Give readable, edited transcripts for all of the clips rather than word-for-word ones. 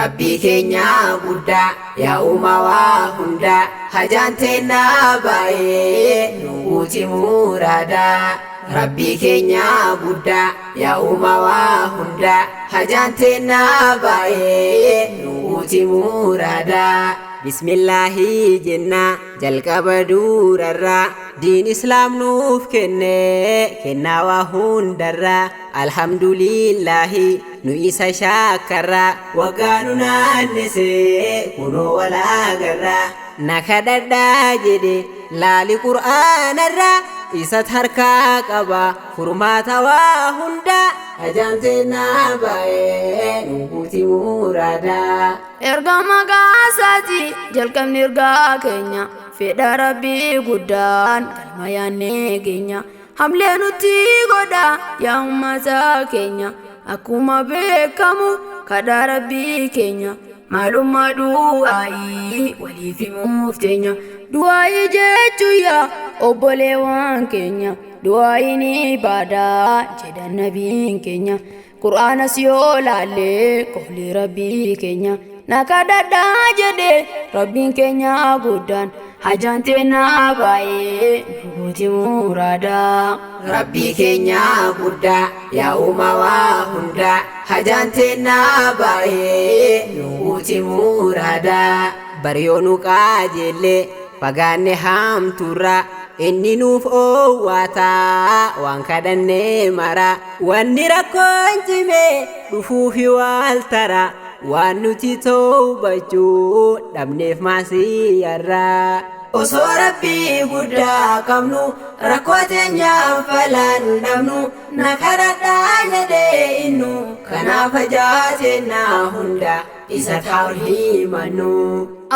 Rabbii keenya guddaa yaa uumaa hunda hajaan teenna baay'ee nu guuti muraadaa. Rabbii keenya guddaa yaa uumaa hunda hajaan teenna baay'ee nu guuti muraadaa. Bismillaahi jenna jalqaba durarraa diin islaam nuuf kennaa waa hundarraa. Alhamdulillahi nu isa shakkarraa waggaa nu naannesee kunoo walaagarraa. Na kadhadhaa jedhe laali qur'aanarraa isat harkaa qaba furmaata waa hundaa. Hajaan teenna baay'ee nu guuti muraadaa. Erga maqaasaati jalqabni ergaa keenya fedha Rabbii guddaan galma yaannee keenya. Hamlee nuti godha yaa ummata keenya akkuma beekamu kadhaa Rabbii keenya. Maalummaa du'aayii waliif himuuf teenya. Du'aayii jechuun yaa obboleewwan keenya. Du'aayiin ibaadaa jedhan nabiin keenya. Qur'aanas yoo laalle qawli Rabbii keenya. Na kadhadhaa jedhe Rabbiin keenya guddaan hajaan teenna baay'ee nu guuti muraadaa. Rabbii keenya guddaa yaa uumaa hunda hajaan teenna baay'ee nu guuti muraadaa. Bariyoo nu qajeelle fagaanne hamtuurraa inni nuuf oowwataa waan kadhanne mara. Wanni rakkoon cimee dhufuufi waaltara waan nuti toobachuu dhabneef maasiyarraa. Osoo Rabbii guddaa qabnu rakkoo teenyaan falan dhabnu. Na kadhadhaa jedhee innu kanaaf hajaa teenna hunda isa taa'ul himannu.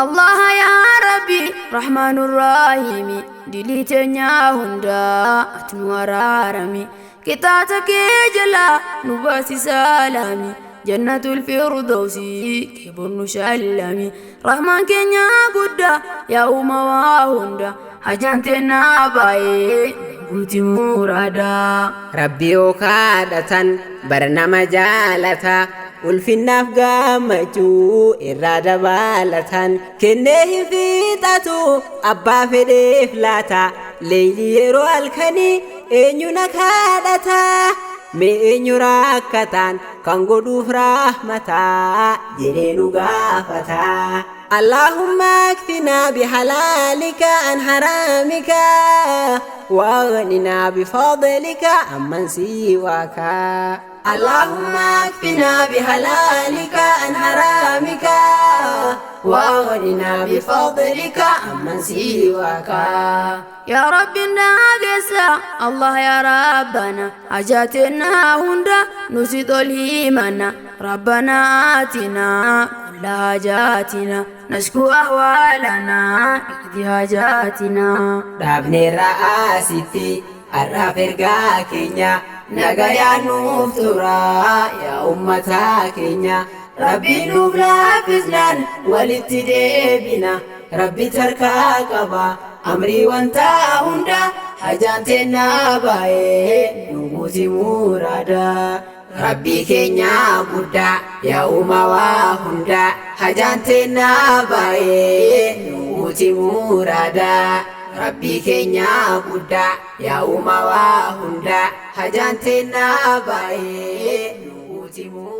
Allah yaa Rabbi Rahmaanur Rahiimi dilii teenya hundaa ati nu araarami. Qixaata kee jalaa nu baasi salaami. Jannatul Firdawsi keeboon nu shallami. Rahmaan keenya guddaa yaa uumaa hunda hajaan teenna baay'ee guuti muraadaa. Rabbi yoo kadhatan bara nama jaalata ulfinnaaf gammachuu irraa dabalatan. Kennee hin fixatu abbaa fedheef laata leeyli yeroo halkanii eenyu na kadhata. Mee eenyu rakkataan kan godhuuf rahmataa jedhee nu gaafata. Allahumma kfinaa bihalaalika an haraamika waghnina bifadlika amman siwaaka. Allahumma kfinaa bihalaalika an haraamika waghnina bifadlika amman siwaaka. Ya Rabbi naagessa Allah ya Rabbana hajaateena hunda nusi tolhimana. Rabbana atina kulla hajaatina nashku ahwaalana iqdi hajaatina. Dhaabnee ra'aasitti arraaf ergaa keenya nagayaa nuuf turaa yaa ummata keenya. Rabbi nuuf laafisnaan walitti deebina. Rabbi tarkaa qaba amrii wanta hunda hajaan teenna baay'ee nu guuti muraadaa. Rabbii keenya guddaa yaa uumaa hunda hajaan teenna baay'ee nu guuti muraadaa. Rabbii keenya guddaa yaa uumaa hunda hajaan teenna baay'ee nu guuti muraadaa.